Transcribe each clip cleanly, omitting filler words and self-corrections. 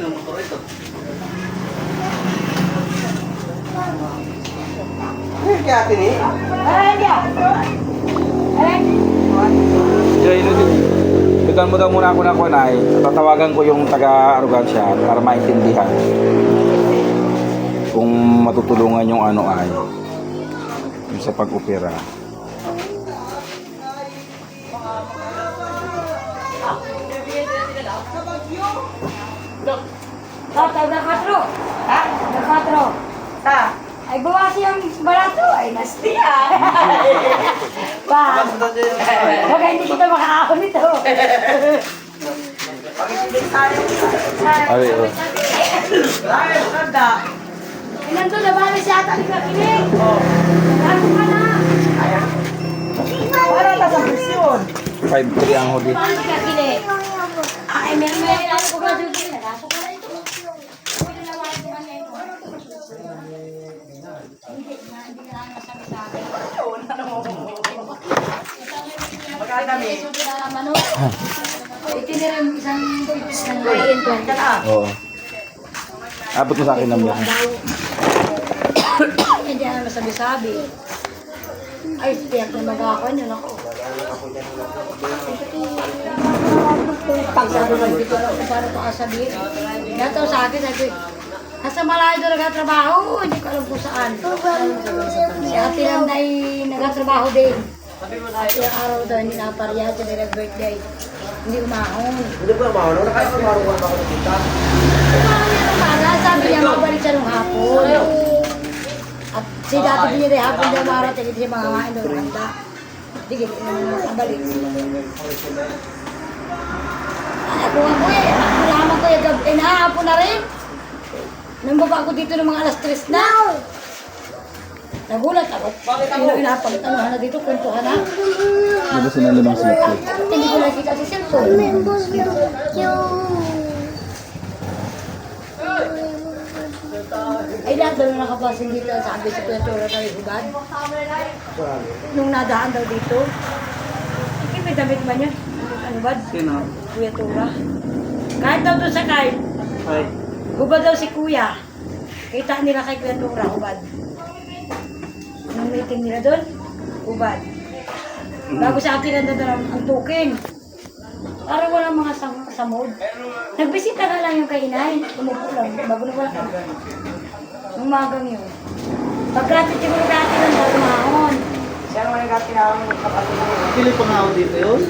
ng motor ito. Kaya atin eh. Bitan mo daw muna ako na kunay. Tatawagan ko yung taga-arogansya para maintindihan kung matutulungan yung ano ay yung sa pag-opera. Tatay na 4. Ha? Na 4. Ha? Ay buwasi ang barato. Ay nasti ah. Pa. Baka hindi kita makakaon nito. Ay, oh. Inanto na ba si ata ni Kakinig? Ako ka na. Para ka sa presyon. 5-3 ang huli. Paano si Kakinig? Ay, may ako ka dito. Nasok ka na ito. Pwede na wala ko man ito. Hindi ka lang masabi sa akin. Magkadami. Itinirin isang pipis ng ngayon. Oo. Abot mo sa akin ng biyahe. Hindi na masabi-sabi. Ay, tiyak na mag-ako. Yun ako. Pagsabi ko, hindi ko alam kung paano ito kasabihin. Gataw sa akin, sabi ko, nasa malayo doon nagtatrabaho, hindi ko alam kung saan. Si ate lang na nagtatrabaho din. Ilang araw daw, hindi naparya, siya nag-birthday. Hindi umahon. Hindi ba maano? Nakakamarungan ba ako nakita? Umahon niya nung umaga, sabi niya mabalik siya nung hapon. At si dati binili hapon niya marating, hindi siya makakain doon handa. Hindi, hindi naman nakabalik. Ako eh, naman ko yung gabi, nahapon na rin. Nung baba ko dito ng mga alas 3 na. Nagulat ako. Inapag-tanuhan na dito, kwentuhan na. Hindi ba sinalimang silip? Hindi ko nakita si cellphone. Ay, lahat daw na nakapasin dito. Sabi si Kuya Tura tayo hubad. Nung nadaan daw dito. May damit ba niya? Ano ba? Sino? Kuya Tura. Kahit daw doon sa kahit. Ay. Hubad daw si Kuya. Kita nila kay Kuya Tura, hubad. Nung meeting nila doon, hubad. Bago sa akin nandun ang tuking. Parang walang mga samod. Nagbisita ka lang yung kainay. Umupo lang. Bago na wala ka. Nung magang yun. Pagkatid siguro dati lang daw umahon. Siya naman nagkatinawang ng kapatid mo. Pili pa nga ako dito yun?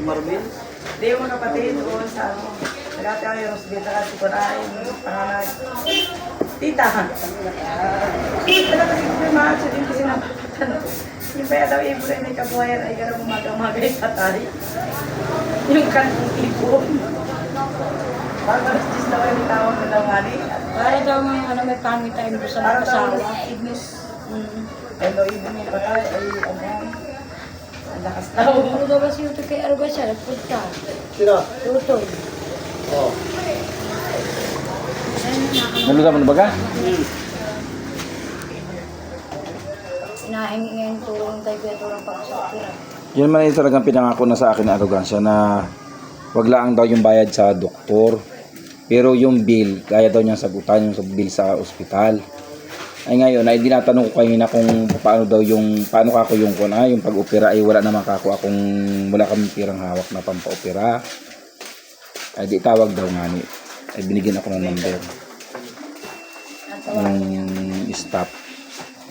Marvin? Hindi yung mga kapatid doon sa ano. Nagkatinawang yung hospital at sikuray. Panganag. Tita. Talaga kasi ko yung mga siya din kasi napatan. Yung kaya daw ibro ay may kabuhayan ay gano'ng umaga-umaga ay patay. Yung kantong ipon. Parang alas 10 daw ay may tawag na daw nga ni. Para daw mga ano, may pangit tayo doon sa mga asawa. Ignis. Ay daw ibon may patay ay ano. Ang lakas daw. Ano daw ba si Yuto kay Aruga siya? Nagpunta. Sino? Tutoy. Oo. Nalusa mo na baga? Inahingi ngayon tulong tayo kaya tulong pag sa opera. Yun man yung talagang pinangako na sa akin ng arogansya na wag lang daw yung bayad sa doktor. Pero yung bill, kaya daw niyang sagutan yung bill sa ospital. Ay ngayon, ay dinatanong ko kanina kung paano daw yung, paano kako yung yung pag-opera ay wala naman kako akong wala kaming pirang hawak na pampa-opera. Ay di tawag daw nga ni. Ay binigyan ako ng number. Yung staff.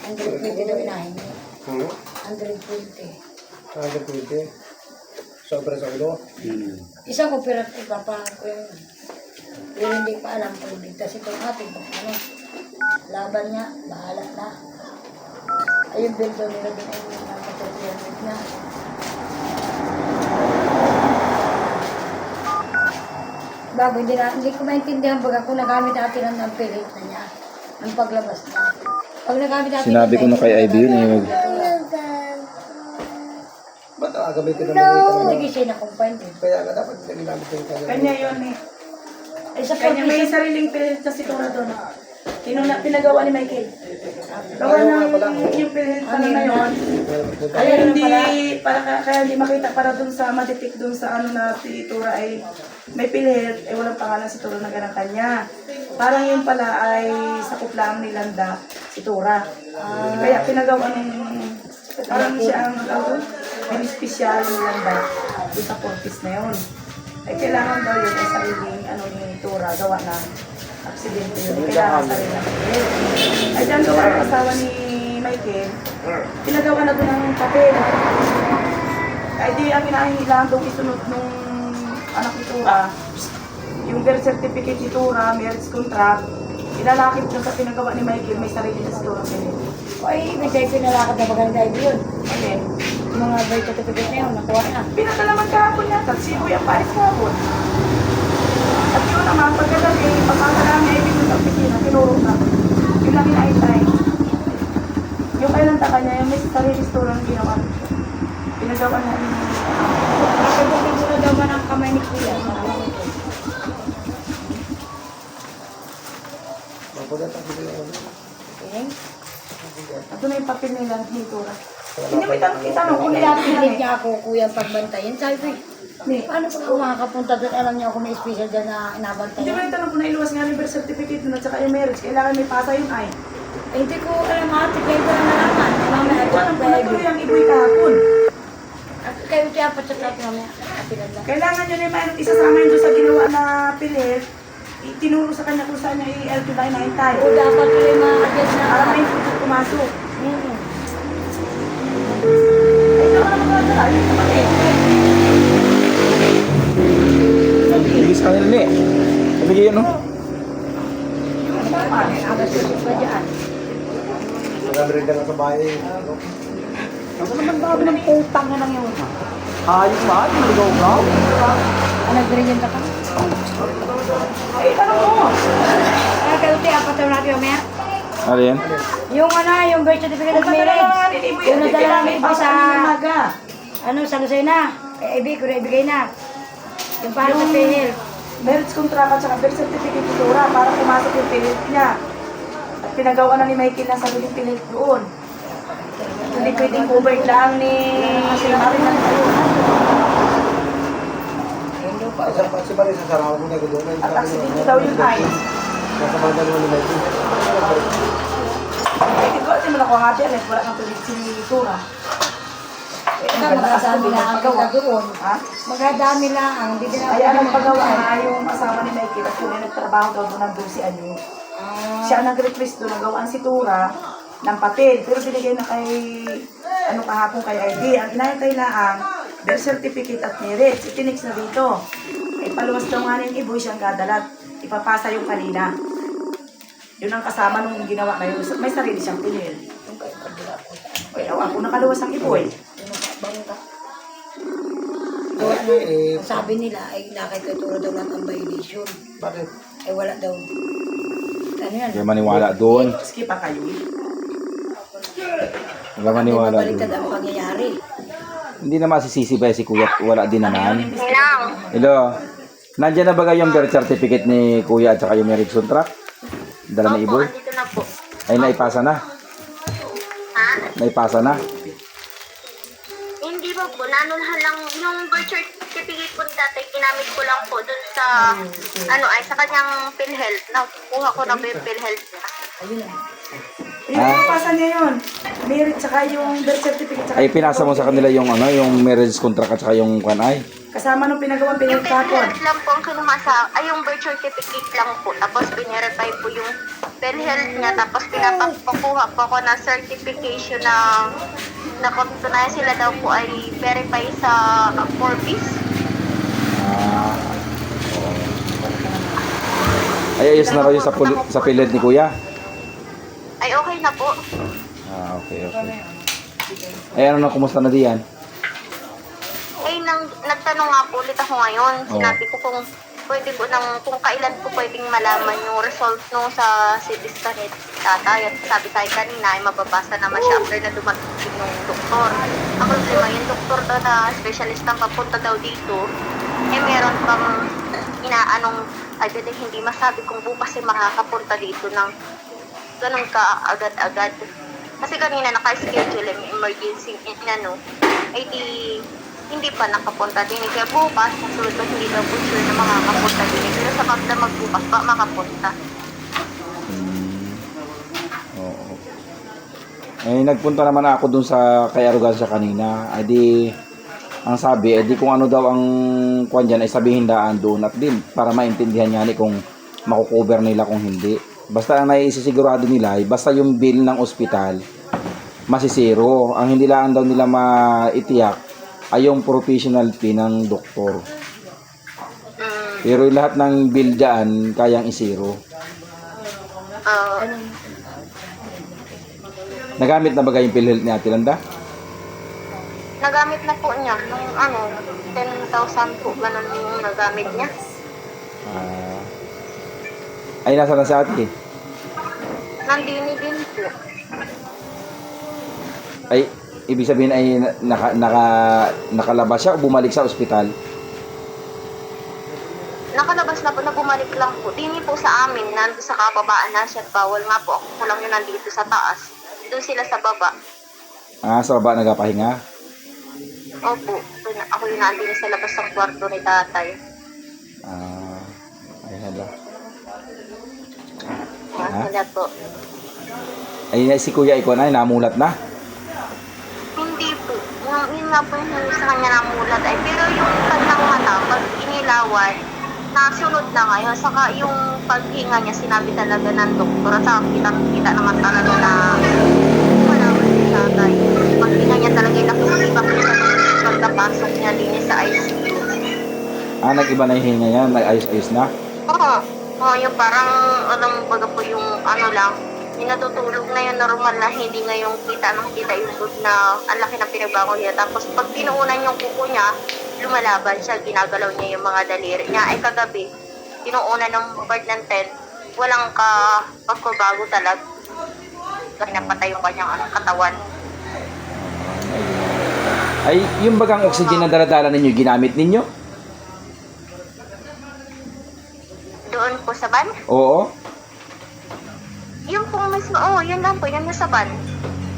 120 daw inahingi. 120. Sobra sa ulo? Isang operative pa ko yun. Pero hindi pa alam kung ligtas itong ating ano. Laban niya, bahala na. Ayun, bill daw nila din ay nakapagpapalagay na. Bago, hindi ko maintindihan pag ako nagamit natin ng pilit na niya. Ang paglabas niya. Pag nagamit natin Sinabi ko na kay Ivy yun eh. Ba't gamitin naman ito? Hindi siya na-confine eh. Kaya nga dapat ginamit yung kanya. Kanya yun eh. Ay, sa Kanya may pag-isip, sariling pilit na si Tora doon. Pinagawa ni Michael. Gawa ng yung PhilHealth pala na yun. Kaya hindi, kaya hindi makita para dun sa, ma-detect dun sa ano na si Tura ay may PhilHealth, walang pangalan si Tura na ganang kanya. Parang yun pala ay sakop lang ni Landa si Tura. Kaya pinagawa ng, parang siya ang special ni Landa dun sa Fortis na yun. Ay kailangan daw yun ay sariling ano ni Tura, gawa na aksidente yun. Kailangan sariling PhilHealth. Ay dyan gawa ang asawa ni Michael, pinagawa na doon ng papel. Ay di ang kinahilangan doon isunod nung anak ni Tura, yung birth certificate ni Tura, marriage contract, ilalakit doon sa pinagawa ni Michael, may sarili na si Tura pinili. Ay, may tayo pinalakad na maganda tayo yun. Amen. Yung mga birth certificate na yun, nakuha na. Pinadalaman kahapon yata, si Kuya Paris kahapon. At yun naman, pagkagabi, pagkaka namin ay binun sa opisina, tinuro na. Yung laki na ay yung kailan ta kanya, yung may sarili store ang ginawa. Pinagawa na rin. Nakapagpapin ko na daw ba ng kamay ni Kuya? Mapulat ang video. Okay. Ito na yung papel nila ng hintura. Hindi mo itanong kung Kaya nilapit pinilit na niya ako, Kuya, pagbantayin. Sabi ko, paano pa ako makakapunta doon? Alam niyo ako may special dyan na Hindi mo inabantayan. itanong kung nailuwas nga yung birth certificate nun at saka yung marriage. Kailangan may pasa yun ay. Eh, hindi ko alam ate, kayo ko lang nalaman. Mamaya, Hindi ko alam kung kayo. natuloy ang iboy kahapon. Kayo tiya pa chat natin mamaya. Pinadala. Kailangan yun ay mayroon isasama yun doon sa ginawa na pilit. Itinuro sa kanya kung saan niya i-LTI na tayo. O dapat tuloy ma-adjust na. Para may pumasok. Mm. Ay, naman naman magdala. Ayun naman eh. Bilis ka nila eh. Sabi kayo, no? Agas yung pa dyan. Marami rin ka lang sa bahay. Ano naman dami ng putang na lang yun. Ayos ba? Naligaw-gaw? Nag-gradient ka? Ay, tanong mo. Kayo tiya, pataw natin mamaya. Ano yan? Yung yung birth certificate of Kung nadala nga marriage. ni Iboy, Yung nadala ng iba sa, maga. sa Lucena. Ibig, kung ibigay na. Yung para sa PhilHealth. Marriage contract at saka birth certificate ni Dora para pumasok yung pilit niya. At pinagawa na ni Michael ng sariling pilit doon. Hindi pwedeng covered lang ni Marina doon. Si Paris sa sarap mo na doon. At aksidente daw yun ay. Nasa banda naman ni Michael. Eh, di ba, di mo nakuha nga dyan, wala kang pilit si Dora. Magdadami lang ang gawa doon. Ha? Magdadami lang ang hindi din Ay, anong paggawa nga yung asawa ni Michael at kung nagtrabaho daw doon ng 12 anyo. Siya ang nag-request doon, nagawaan si Tura ng papel. Pero binigay na kay, kahapon kay ID. Ang inayatay na ang birth certificate at marriage. Itinix na dito. Ay, paluwas daw nga ng iboy siyang gadalat. Ipapasa yung kanina. Yun ang kasama nung ginawa na yun. May sarili siyang pinil. Ay, ako nakaluwas ang iboy. Sabi nila ay nakikituro daw lang ang violation. Bakit? Ay wala daw. Ano yan? Kaya maniwala doon. Skip pa kayo. Wala maniwala doon. Baliktad ang pangyayari. Hindi naman sisisi ba si Kuya? Wala din naman. Hello. Nandiyan na ba yung birth certificate ni Kuya at saka yung marriage contract? Dala na Iboy? Dito na po. Ay, naipasa na. Ha? Naipasa na. Hindi ba po, nanunahan lang yung birth certificate po dati, ginamit ko lang po dun sa, sa kanyang PhilHealth. Nakuha ko na po yung PhilHealth niya. Pinapasa niya yun. Marriage tsaka yung birth certificate. Tsaka Ay, pinasa mo sa kanila yung yung marriage contract at saka yung kanay. kasama nung pinagawang Yung pinagkapon. PhilHealth lang po ang kinumasa, yung birth certificate lang po. Tapos pinirefy po yung PhilHealth niya. Tapos pinapakuha po ako ng certification na katunayan sila daw po ay verify sa Forbes. Ay, ayos na kayo sa PhilHealth ni Kuya? Ay okay na po. Okay. Ay, ano na, kumusta na diyan? Eh, nagtanong nga po ulit ako ngayon. Sinabi ko kung pwede po kung kailan po pwedeng malaman yung result nung sa CT scan ni tatay. At sabi tayo kanina ay mababasa naman siya after na dumating yung doktor. Ang problema yung doktor daw na specialist ang papunta daw dito, eh meron pang hindi masabi kung bukas ay makakapunta dito ng ganun ka agad-agad. Kasi kanina naka-schedule yung emergency ay di hindi pa nakapunta din. Kaya bukas, nasunod ko hindi daw po sure na makakapunta din. Pero sa pagda magbukas pa, makapunta. Oo. Eh, nagpunta naman ako dun sa kay Arrogancia kanina. Ay di, ang sabi, eh di kung ano daw ang kuwan dyan, ay sabihin daan doon. At din, para maintindihan niya ni kung makukover nila kung hindi. Basta ang naiisisigurado nila, ay basta yung bill ng ospital, masisiro. Ang hindi lang daw nila maitiyak ay yung professional fee ng doktor. Pero yung lahat ng bill dyan, kayang isiro. Nagamit na ba yung PhilHealth ni Ate Landa? Nagamit na po niya. Nung 10,000 po, ganun yung nagamit niya. Ay, nasa na si Ate? Nandini din po. Ay, ibig sabihin ay nakalabas siya o bumalik sa ospital? Nakalabas na po, na bumalik lang po. Dini po sa amin, nandun sa kababaan na siya. Bawal nga po, ako lang yung nandito sa taas. Doon sila sa baba. Sa baba nagapahinga? Opo, ako yung nandito sa labas ng kwarto ni tatay. Ay, hala. Sila po. Ay, si Kuya Iko na, namulat na? Hindi po. Yun nga po yung sa kanya namulat. Ay, pero yung kanyang mata, pag inilawan, nasunod na ngayon. Saka yung paghinga niya, sinabi talaga ng doktor. At saka kita naman talaga na malaman si tatay. Paghinga niya talaga yung nakikibak niya sa pagkapasok niya din sa ICU. Nag-iba na yung hinga niya? Nag-ayos-ayos na? Oo, yung parang, baga po yung lang, yung natutulog na yung normal na hindi ngayong kita yung good na ang laki ng pinagbago niya. Tapos pag pinuunan yung kuko niya, lumalaban siya, ginagalaw niya yung mga daliri niya. Ay kagabi, pinuunan ng part ng 10, walang pagbabago talaga. Kasi napatay yung kanyang katawan. Ay, yung bagang oxygen na daladala ninyo, ginamit ninyo? Doon po sa van? Oo. Yung pong mismo, yun lang po, yun nasa van.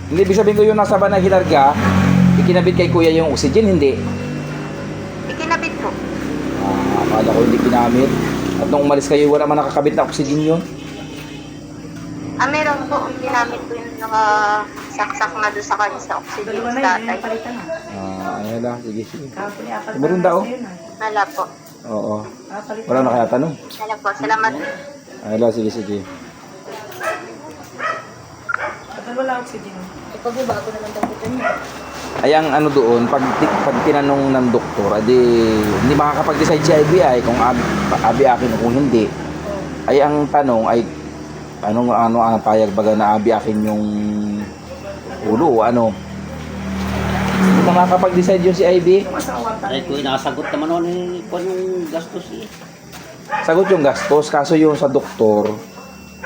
Hindi, ibig sabihin ko yung nasa van na hinarga, ikinabit kay Kuya yung oxygen, hindi? Ikinabit po. Akala ko hindi kinamit. At nung umalis kayo, wala man nakakabit na oxygen yun? Meron po, ginamit po yung nakasaksak na doon sa kanya sa oxygen Dalawa sa na tatay. yun, palitan na. Ay, hala, sige. Kahapon niya, palitan Meron daw? Wala po. Oo. Palitan Wala na kaya tanong? Wala po, salamat. Ay, hala, sige. Kapag wala oxygen. Ipagbabago naman daw ito niya. Ay, ang ano doon, pag tinanong ng doktor, adi, hindi makakapag-decide si IBI kung abi akin o kung hindi. Ay, ang tanong ay, ano ang payag baga na abi akin yung ulo o ano? Hindi makakapag-decide yun si IB. Ay, kung nakasagot naman ako yung gastos eh. Sagot yung gastos, kaso yung sa doktor,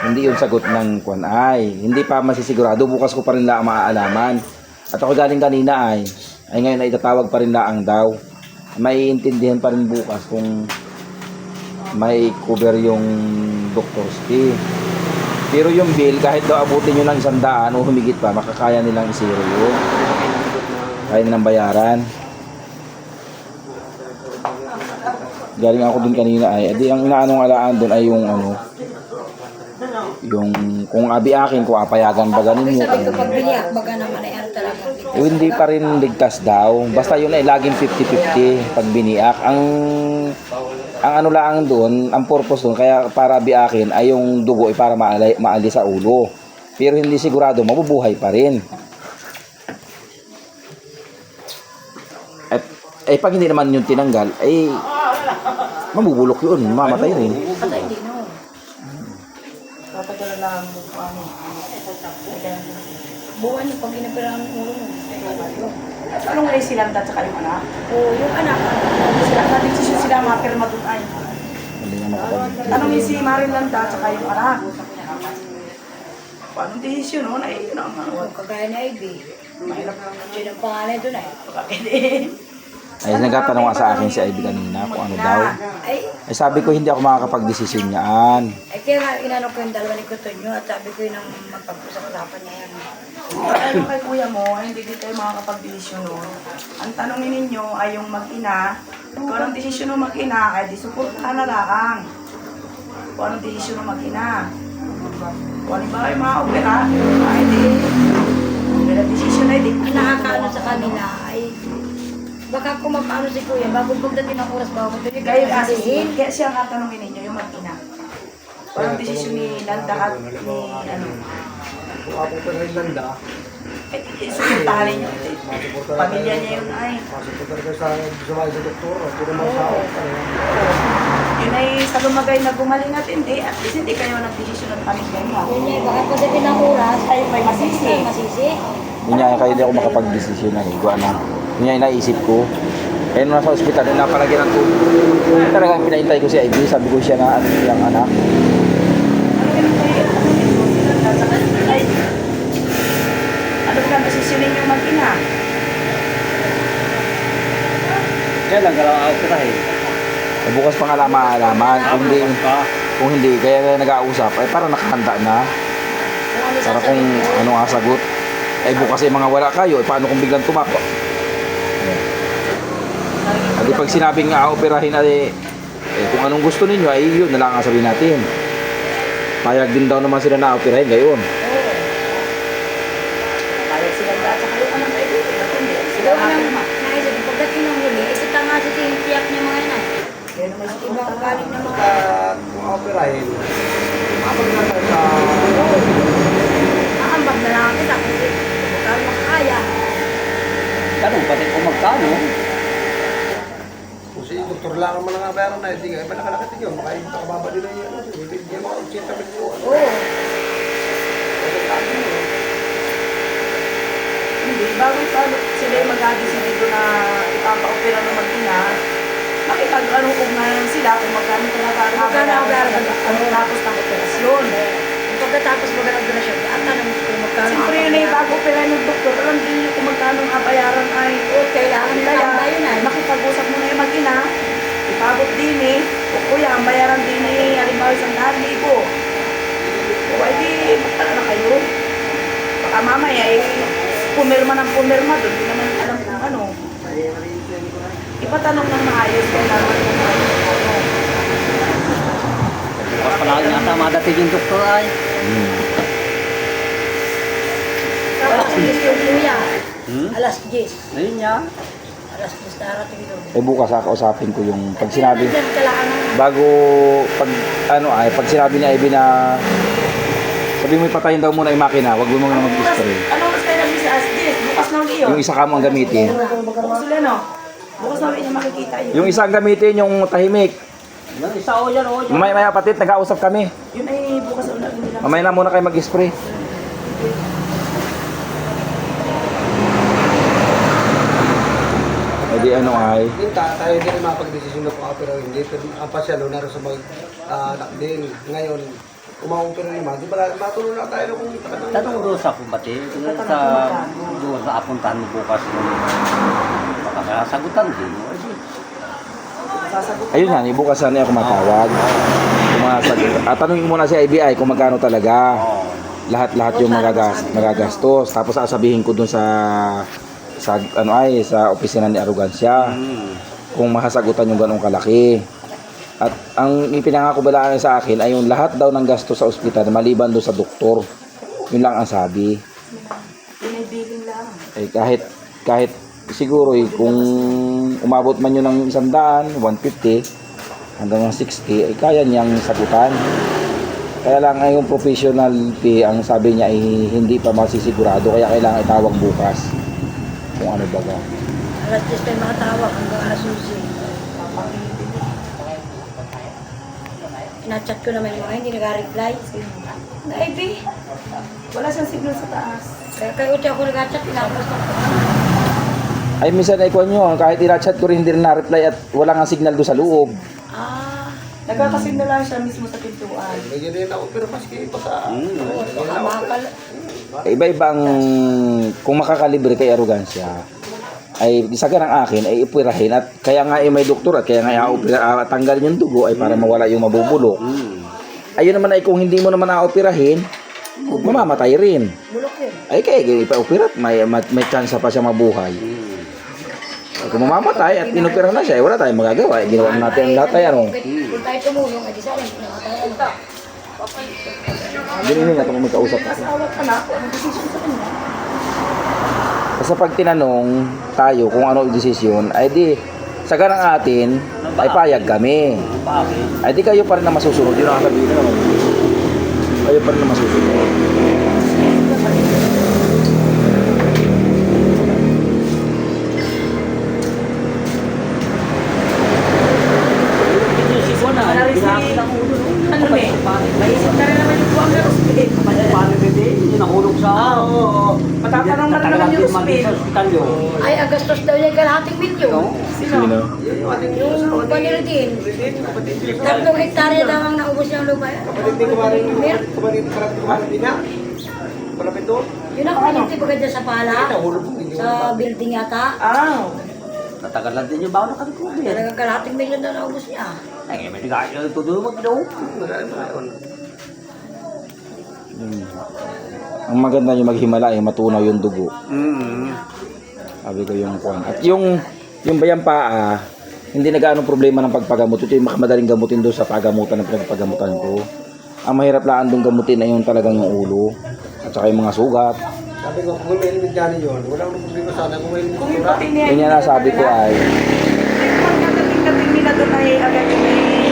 hindi yung sagot ng kwan ay. Hindi pa masisigurado, bukas ko pa rin lang maaalaman. At ako galing kanina ay ngayon ay itatawag pa rin lang daw. May intindihan pa rin bukas kung may cover yung doctor's fee. Pero yung bill, kahit daw abutin nyo ng 100 o humigit pa, makakaya nilang isiro yun. Kaya nilang bayaran. Galing ako dun kanina ay, edi ang inaanong alaan dun ay yung yung kung abi akin, kung apayagan baga ninyo. Sabi ko pag biniyak, baga naman ay talaga. Hindi pa rin ligtas daw. Basta yun ay laging 50-50 pag biniak. Ang ano lang doon, ang purpose doon, kaya para biakin ay yung dugo ay para maalis sa ulo. Pero hindi sigurado, mabubuhay pa rin. At pag hindi naman yung tinanggal, ay mabubulok yun, mamatay rin. Patay din, no? Tatagalan lang mo Buwan yung pag ginapiraan ng ulo mo. Anong ngayon silang dad sa kanyang anak? O, yung anak. Sila na-decision sila mapirma doon ay. Hindi nga makapag- Anong yung si Marin Landa at saka yung anak? Paano decision no? Ay, yun ang O, kagaya ni Ivy. mahirap lang. Yun ang pangalan doon ay. Bakit eh? Ay, nagtatanong nga sa akin si Ivy kanina kung ano daw. Ay, Ay, sabi ko hindi ako makakapag-desisyon yan. kaya nga inano ko yung dalawa ni Kutonyo at sabi ko yun ang mapag-usapan niya yan. Ano kay kuya mo, ay hindi din kayo makakapag-desisyon nun. Ang tanongin ninyo ay yung mag-ina. Kung anong desisyon ng mag-ina, ay di suportahan na lang. Kung anong desisyon ng mag-ina. Kung ano ba ay mga opera, ay di. Kung ang desisyon ay di. Ang nakakaano sa kanila ay baka kung mapaano si Kuya, bago pagdating ng oras bago magdating Kayo kayo kasi, sabihin. kaya siya nga tanongin ninyo yung mag-ina. Kung anong desisyon ni Landa at ni ano. Kung ako pa rin landa, Eh, suportahan ninyo. Pamilya niya yun ay. masupunta rin sa sa doktor. Hindi naman sa Yun ay sa lumagay na gumaling at hindi. At least hindi kayo nag-desisyon ng pamilya niyo. Yun niya, baka pagdating ng oras, Ay, may masisi. masisi. Yun nga, kaya hindi ako makapag-desisyon na higwa na. Yun nga yung naisip ko. Kaya nung nasa ospital, napalagyan ng tulog. Talagang pinahintay ko si Ivy, sabi ko siya na ano yung anak. Ano ba ang desisyon ninyong mag-ina? Kailan ka lang operahin? Eh, bukas pa nga lang maalaman. Kung hindi, kaya nag-ausap, ay para nakahanda na. Para kung ano ang sagot. Eh bukas ay mga wala kayo, eh paano kung biglang tumako? At pag sinabing nga operahin ay kung anong gusto ninyo ay yun na lang ang sabihin natin. Payag din daw naman sila na operahin ngayon. Kaya silang lahat sa kayo anong pwede. Hindi. Sila Daw natin nang ma. naisip, pagdating ng huli, ito tanga sa tiyak niya mga yan. Kaya naman At sa ibang galing na mga kung operahin, mapag na tayo sa aambag na lang kita kasi baka makakaya. Tanong pati kung magkano. kung si doktor lang naman ang bayaran na, hindi nga, iba nakalakit yun. Baka yung nakababa nila yung ano, hindi mga 80 milyon. Oo. Hindi, bago sila yung mag-decide dito na ipapa-opera ng mag-ina, makipag-anong ugnayan sila kung magkano talaga ang Magkano ang bayaran? tapos ng operasyon. Pagkatapos mag-ano siya, at tanong ko magkano. Siyempre yun ay bago opera ng doktor, alam din niyo kung magkano ang bayaran ay Kailangan nila kaya ang bayan ay. makipag-usap muna yung mag-ina, ipabot din eh, o kuya, ang bayaran din eh, halimbawa 100,000. O ay di, magtala na kayo. Baka mamaya eh, pumirma ng pumirma doon, hindi naman alam kung ano. Ipatanong ng maayos, kailangan ng maayos. Bukas pa lang yata madating yung doktor ay. Tapos yung Kuya, Hmm? alas 10. Ayun niya. Alas 10 darating doon. Eh bukas kakausapin ko yung pag sinabi Diyan kailangan ng bago pag ano ay pag sinabi ni Ivy na sabi mo ipatayin daw muna yung makina, wag mo muna mag-spray. Ano oras kayo namin sa Asdis? Bukas na ulit yun. Yung isa ka mo ang gamitin. Bukas ulit no? Bukas na ulit niya makikita yun. Yung isa ang gamitin yung tahimik. Yung isa o yan o yan. Mamaya patid nag-ausap kami. Yun ay bukas ulit nila. Mamaya na muna kayo mag-spray. Eh di ano ay Hindi, tayo din ang mapag-desisyon na kung opera o hindi. Pero ang pasyalo na rin sa mag-anak din. Ngayon, kung ma-opera naman, di ba matulong na tayo kung Tanong doon sa kumbati. Doon sa apuntahan mo bukas. Baka sagutan din. O, di. Sasagot. ayun yan, bukas na niya ako matawag. Tanungin muna si IBI kung magkano talaga. Oo. Lahat-lahat yung magagastos. Tapos sasabihin ko dun sa ano ay sa opisina ni Arrogancia kung mahasagutan yung ganong kalaki. At ang ipinangako balaan sa akin ay yung lahat daw ng gasto sa ospital maliban doon sa doktor. Yun lang ang sabi. Yun ay billing lang. Eh kahit siguro kung umabot man yun ng 100, 150 hanggang 60 ay kaya niyang sagutan. Kaya lang ay yung professional fee ang sabi niya ay hindi pa masisigurado kaya kailangan itawag bukas. Kung ano baga. alas 10 tayo makatawag hanggang alas 11. Inachat ko naman yung mga hindi nag-reply. Ivy, Wala siyang signal sa taas. kaya kayo ako nag-chat, pinapos ko. Ay minsan ay kuha nyo, kahit i-chat ko rin hindi rin na-reply at wala nga signal doon sa loob. Nagkakasignal lang siya mismo sa pintuan. Medyo din ako, pero maski pa sa... Baka makakal... Iba-ibang kung makakalibre kay Arrogancia ay isaga ng akin ay operahin at kaya nga may doktor at kaya nga tanggalin yung dugo ay para mawala yung mabubulok. Ayun naman ay kung hindi mo naman aoperahin, mamamatay rin. Bulok yun. Ay kaya ipa-operat, may chance pa siya mabuhay. Kung mamamatay at inopera na siya, wala tayong magagawa. Ginawa natin ang lahat ay ano. Kung tayo tumulong, ay di sa akin, pinakatayan ka. Ganun nga itong magkausap. Asawa ka na, ano decision sa kanya? Kasi pag tinanong tayo kung ano ang desisyon, ay di, saga ng atin, ay payag kami. Bakit? Ay di kayo pa rin na masusunod. Yun ang sabihin naman. Kayo pa rin na masusunod. Desisyon na. Wala rin si... Ano ba eh? Maisip na rin naman yung buwang ng ospital. Paano bebe? Yung nahulog sa... Oo. Matatanong na rin naman yung Sa ospital. ospital yun. Ay, ang gastos daw niya kalahating milyon. Sino? Yung panira din. 3 hektarya daw ang naubos niyang lupa. Kapatid ni Kumarin, kapatid na. Malapit doon. Yun ang piniti ba dyan sa pala? Sa building yata. Ah. Natagal lang din yung bawal na kami ko. Talagang kalahating milyon daw naubos niya. Ay, may tigay yung tudo mo ginaw. Ang maganda yung maghimala ay matunaw yung dugo. Sabi ko yung kwan. At yung bayang paa, hindi na gaano problema ng pagpagamot. Ito yung madaling gamutin doon sa pagamutan ng pinagpagamutan ko. Ang mahirap lang doon gamutin ay yung talagang yung ulo. At saka yung mga sugat. Sabi ko, kung may helmet dyan yun, wala akong problema sana kung may helmet. Kung yung pati niya... Yun yung nasabi ko ay, Kung katating-tating nila doon ay agad yung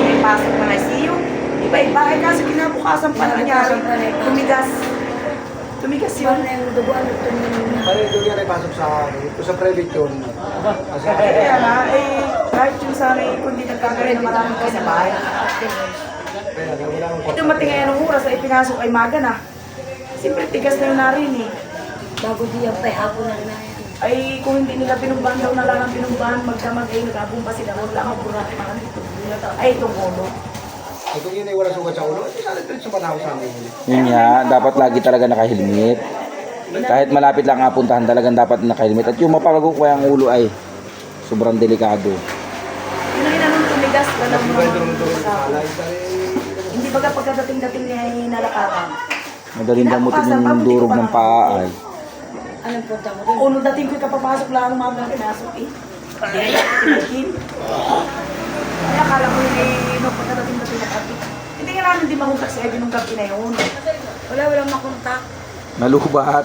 may pasok na ICU. Iba-iba. Ay kaso kinabukasan pa nangyari. Tumigas Yun yun. na yung dugo, ano tumingin niya. Pare, doon yan ay pasok sa private yun. Kasi Kaya nga, kahit yung sa may kundi nagkakaroon na maraming kayo sa bahay. kaya wala akong Ito matingay anong oras ay pinasok ay maga na. Siyempre tigas na yun na rin eh. Bago diyan pa, hapon na na yan. Ay kung hindi nila pinumbahan daw na lang ang pinumbahan, magdamag ay nagabong pa sila. Wala akong burat mga nito. Ay itong ulo. Ay, kung yun ay wala sugat sa ulo, ay sana ito sa manaw sa amin. yun nga, dapat lagi talaga nakahilmit. Kahit malapit lang ang puntahan, talagang dapat nakahilmit. At yung mapagagukuha ang ulo ay sobrang delikado. Yun ang inanong tumigas. Walang Kasi ba ito mga nung alay, hindi baga pagkadating-dating niya ay nalakaran. Madaling gamutin yung durog ng paa ay. Anong punta mo doon? Uno dating ko'y kapapasok lang ng mga mga pinasok eh. Tinakin. Kaya akala ko yun eh, no, pagkadating-dating na kapi. Hindi nga namin di mahuntak sa Eddie nung gabi na yun. Walang makontak. Nalubat.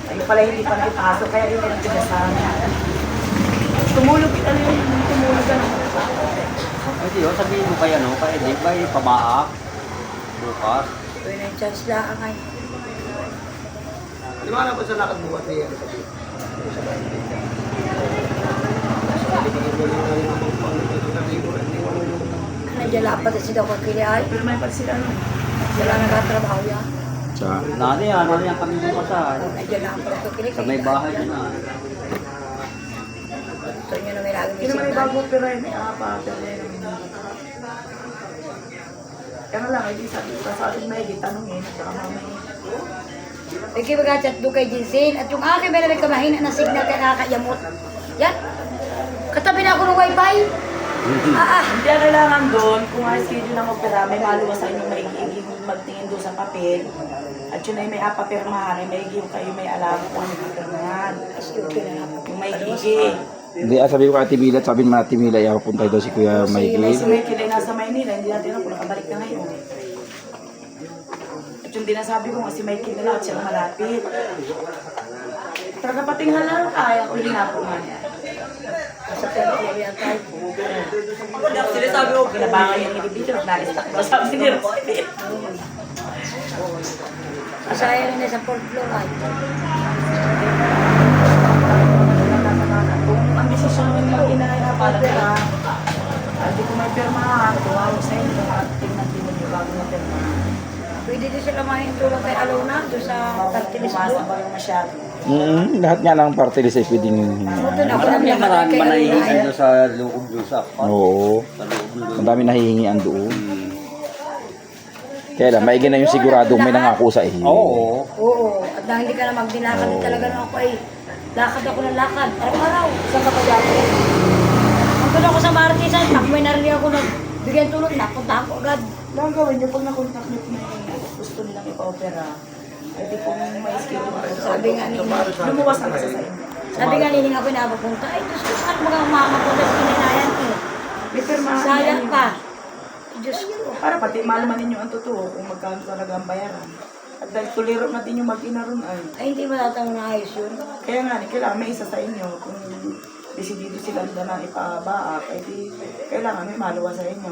Ay pala hindi pa nakipasok, kaya yun ang tigasan. Tumulog kita na yun, tumulog ka na. Hindi yun, sabihin mo kaya no, kaya di ba yung pamaak? Bukas. Yun ang chance lang ay. Di ba na ba sa lakad bukas niya? Nandiyan lapat na sila kakilay. Pero may pala sila no. Wala nagkatrabaho yan. Sa Nani yan kami bukas ah. Nandiyan lang pala kakilay. Sa may bahay na. Ito nyo na may lagi may Hindi naman signal. ibago pero ay may apa. Kaya lang, hindi sabi ko sa atin may tanongin. Saka mamay. Ikaw mag-chat doon kay Jinsin. At yung akin may namin kamahina na signal kaya nakakayamot. Yan. Katabi na ako ng wifi. Hindi ang kailangan doon, kung ay schedule ng opera, may maluwas sa inyong maiging magtingin doon sa papel. At yun ay may apapirmahan, ay maiging kayo may alam kung ano pipirmahan. Yung maiging. Hindi, sabi ko kay Ate Mila, sabi naman Ate Mila, pupunta daw si Kuya Si Mikey. Michael ay nasa Maynila, hindi natin alam kung nakabalik na ngayon. At yung dinasabi ko nga si Michael na lang at siya ang malapit. Talaga patinghan lang kaya ko hinapo nga. Sa pwede yan tayo. Sila sabi ko, kinabangan yung individual, na-stack ba sabi ni Rosie? Masaya rin na sa 4th floor ay. Kung ang desisyon mo yung inahirapan na, hindi ko may pirmahan, tuwawag sa inyo, tingnan din mo bago na pirmahan. Pwede din sila mahintulong kay Alona doon sa Tartilis Umasa doon. ba yung masyado? Lahat nga ng party list ay pwedeng Doon ako Marami naman marami kay manahihingan Alona. doon sa loob doon sa Oo. sa loob doon. Ang dami nahihingian doon. Kaya lang, maigi na yung sigurado may nangako sa iyo. Oo. Oo. At dahil hindi ka na magdinakan din talaga ng ako ay Lakad ako ng lakad, araw-araw. Saan ka pa dati? Nandun ako sa Martisan, takboy narinig ako bigyan tulog, napunta ako agad. Ano ang gawin niyo pag nakontak niyo kung gusto nilang ipa-opera? Ay di kung may schedule ko. Sabi nga ni Lumuwas ang isa sa inyo. Sabi nga niling ako na pupunta, ay Diyos ko, saan mga makapunta sa kinanayan ko? May pirmahan Sayang yan. pa. Diyos ko. Para pati malaman ninyo ang totoo kung magkano talaga ang bayaran. At dahil tuliro natin yung mag-ina ron ay. Ay, hindi matatang na ayos yun. Kaya nga, kailangan may isa sa inyo. Kung desidido sila na ipabaak, ay di kailangan may maluwa sa inyo.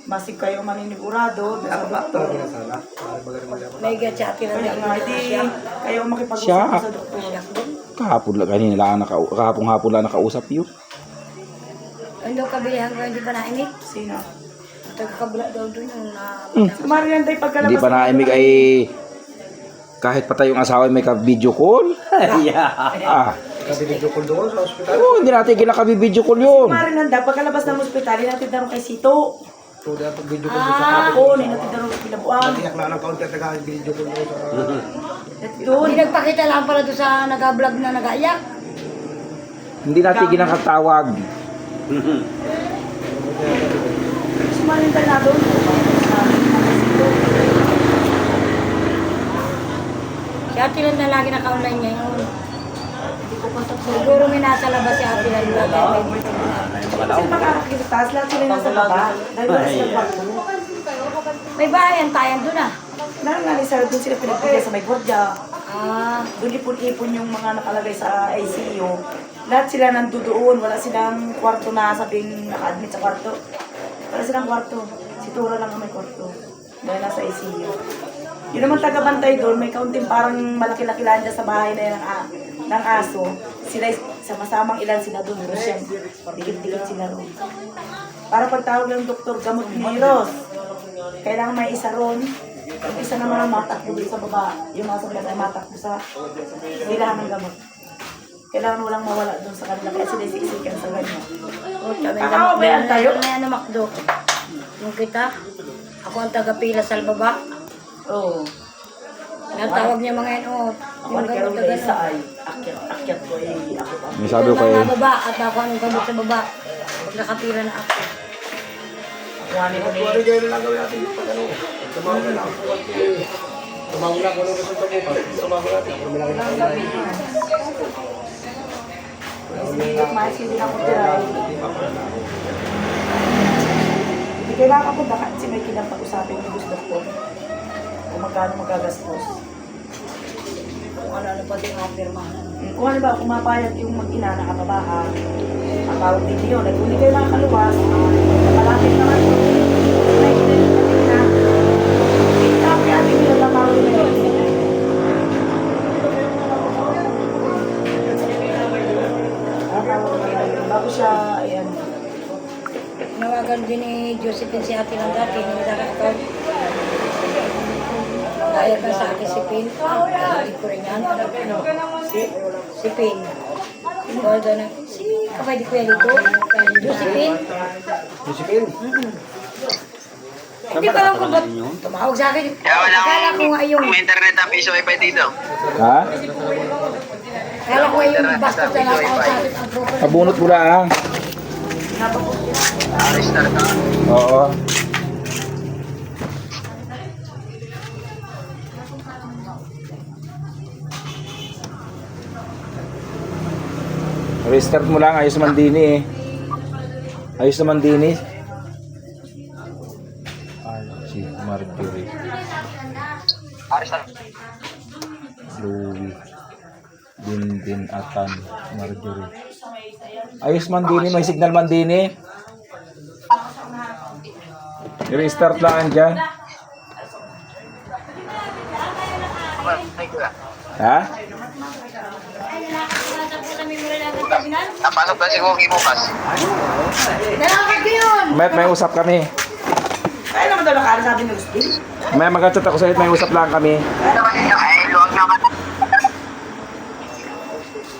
Masig kayo maninigurado sa doktor. Talaga na sana. Para baga naman dapat. May gatsati na Kaya nga, di kayo makipag-usap Siya. sa doktor. Kahapon lang, kanina lang, kahapong hapon lang nakausap yun. Ano kabili hanggang hindi pa naimik? Sino? Tagakabula daw doon yung Si Marian day pagkalabas. Hindi pa naimig ay kahit patay yung asawa may ka-video call. Yeah. Ah, Kasi video call doon sa ospital. oo, hindi natin kinaka-video call yun. Marian day pagkalabas ng ospital, natin daw kay Sito. So, dapat video call doon sa kapit. Oo, natin daw pinabuan. Natiyak na ng counter na video call doon sa... Doon. Hindi nagpakita lang pala doon sa nag-vlog na nag-aiyak. Hindi natin kinakatawag. Si Marian day na doon. Si Ate Lan na lagi naka-online niya yun. Siguro may nasa labas si Ate Lan lagi. Kasi makakakitas, lahat sila nasa baba. Dahil wala sila kwarto. May bahayan tayang doon ah. Nanganalisar doon sila pinagbigay sa may gordya. Ah, Doon ipon-ipon yung mga nakalagay sa ICU. Lahat sila nandoon. Wala silang kwarto na sabing naka-admit sa kwarto. Wala silang kwarto. Si Tura lang ang may kwarto. Dahil nasa ICU. Yun naman taga-bantay doon. May kaunting parang malaki-laki lang dyan sa bahay na yun ng aso. Sila sama-samang ilan sila doon. Russian. Dikit-dikit sila roon. Para pagtawag ng doktor, gamot ni Ros. Kailangan may isa ron. Yung isa naman ang matakbo dito sa baba. Yung nasa baba ay matakbo sa hilahan ng gamot. Kailangan walang mawala doon sa kanila. Kaya sila isiksikan sa ganyan. kakawabayan tayo. May ano makdo. Yung kita, ako ang taga-pila sa baba. Oo. Natawag niya mga yun, oh, Ako yung ni gamot Carol na na isa gano'n. ay akyat ko ay ako pa. May sabi ko Ito kayo, na baba at ako ang gamot sa baba. Pag nakapira na ako. Kuhanin ko ni Ano gano'n lang gawin natin yung pag ano? Tumawag na lang. Tumawag na kung ano resulta bukas. Tumawag natin. Pero malaki na kami. Sinilip mahal hindi na ako tiray. Hindi kailangan ko baka si may kinapag-usapin ni Gusto ko. Kung magkano magagastos. Kung ano-ano pa din ang pirmahan. Kung ano ba, kung mapayag yung mag-ina na kababahan, ang tawag din yun, at kung hindi kayo makakaluwas, malapit naman yun. Sabi natin nila na tawag nila yun. Bago siya, ayan. Nawagan din ni Josephine si ate ng dati, hindi na account. Kaya ka sa akin si Pin. Hindi ko rin yan. Si Pin. Ikaw doon na, si kapay di ko yan ito. Josephine. Josephine. Hindi pa lang kung ba't tumawag sa akin. Akala ko nga yung, internet na piso wifi dito. ha? akala ko nga yung basta na lang ako sa akin ang profile. Kabunot mo lang. Restart ka. Oo. Restart mo lang, ayos naman din eh. Ayos naman din eh. Si Marjorie, Restart. Louie, Dindin Atan, Marjorie. Ayos man din eh, may signal man din eh. I-restart lang dyan. Ha? Napasok na si Wogi bukas. Nalakad ko yun! May usap kami. Kaya naman daw nakarasabi ni Rustin. May mag-chat ako sa'yo, may usap lang kami. Ay, luwag naman.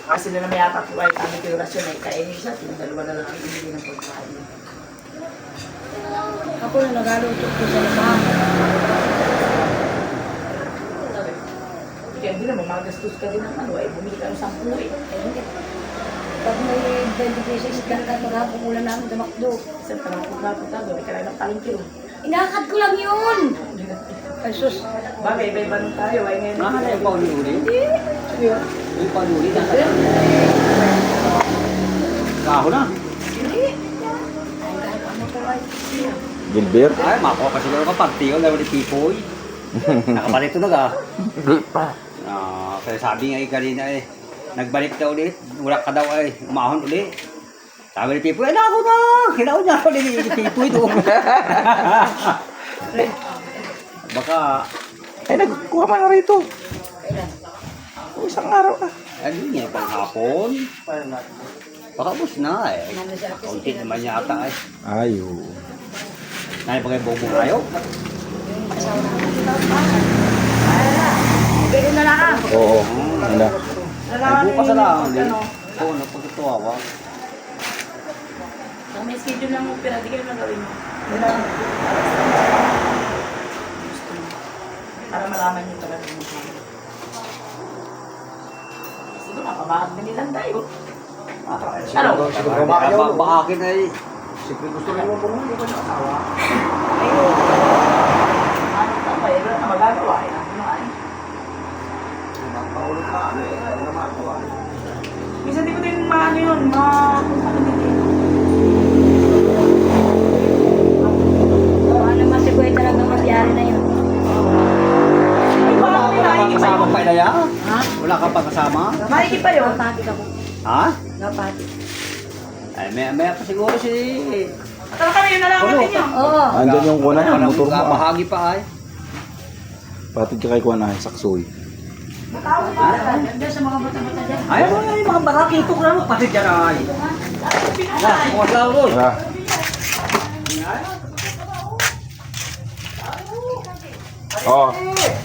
Kasi na may atak ko ay kami kirasyon ay kainin siya. Dalawa na lang ang ibigay ng pagkain. Ako na nagalutok ko sa labahan. Kaya hindi naman magas gastos ka din ng ano, ay bumili ka ng 10 eh. Eh, hindi. Pag may 20 pesos, ganda maghapong ulam namin sa McDo. Isang panapot-napot doon, ikaw lang ng palengke rin. Inakad ko lang yun! Ay, sus. Bagay, iba-iba nung tayo, ay ngayon. Nakakala yung pauli-uli. Yung pauli na. Kaho na. Gilbert? Ay, makuha pa siguro ka partiyo. Lalo ni Pipoy. Nakabalito na ka. Kaya sabi nga kanina nagbalik daw ulit. Wala ka daw umahon ulit. Sabi ni Pipoy, ako na! Kinaon niya ako ni Pipoy doon. Baka, Ay, nagkuha man na rito. Isang araw na. ano niya, panghapon. Baka bus na Kaunti naman yata Ay, oo. Naya pa kayo bubong tayo? Bili na lang. Oo. Wala. Ay, bukas na lang. Oo, napagkatuwa. Kung may schedule ng opera, di kayo na gawin mo. Kailangan. Para malaman nyo talaga yung mga. Siguro, napabahag din nilang tayo. Ano? Siguro makayaw. Baka akin Siyempre gusto rin mo bumuli, hindi ko na asawa. Ayun. Ano ka ba? Wala na magagawa. Ano ay? Paulit na ano na makawa. Minsan di ko din maano yun, mapunta ko din. Baka naman si Kuya talaga mabiyari na yun. Ay, Wala parang ka naikip pa kasama yun. pa Ilaya? Ha? Wala ka pa kasama? Naikip pa yun. Napatik ako. Ha? Napatik. Ay, maya pa siguro si... At ano kami, yun na lang natin yun. Oo. Andyan yung kunan, yung motor mo. Bahagi pa Patid ka kay kuhan ay saksoy. Ganda sa mga bata-bata dyan. Ay, mga baraki ito ko na pati dyan ay. Kuwas lang ko. Wala. Oo.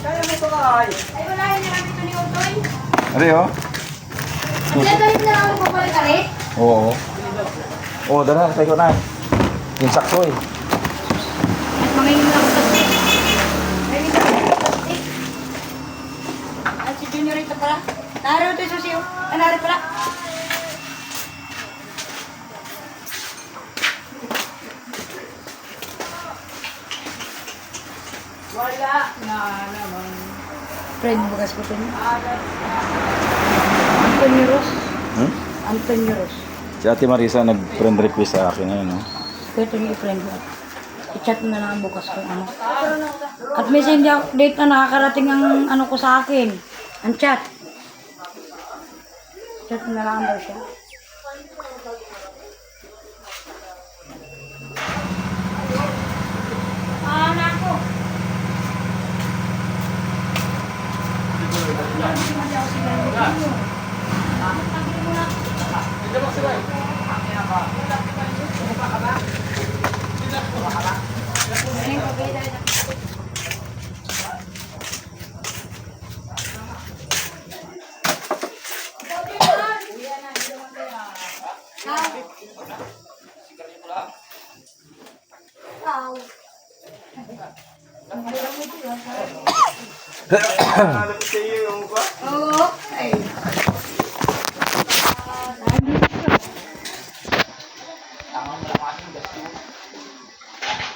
Kaya mo ito ay. Ay, wala yun namin ito ni Otoy. Ano yun? Kaya galit na lang ako pala kare. Oo. Oo, dala. Kay kuhan ay. Yung saksoy. At mangingin lang sa stick. Mangingin lang sa stick. At si Junior ito pala. Naro ito susiyo. Naro pala. Wala na naman. Friend, bukas ko ito niyo. Antonio Ros. Hmm? Antonio Ros. Si Ate Marisa nag-friend request sa akin ngayon, no? Kaya ito niyo i-friend mo. I-chat mo na lang bukas kung ano. At may send update na nakakarating ang ano ko sa akin. Ang chat. Chat mo na lang daw siya. Ah, nako. Oo. Ay.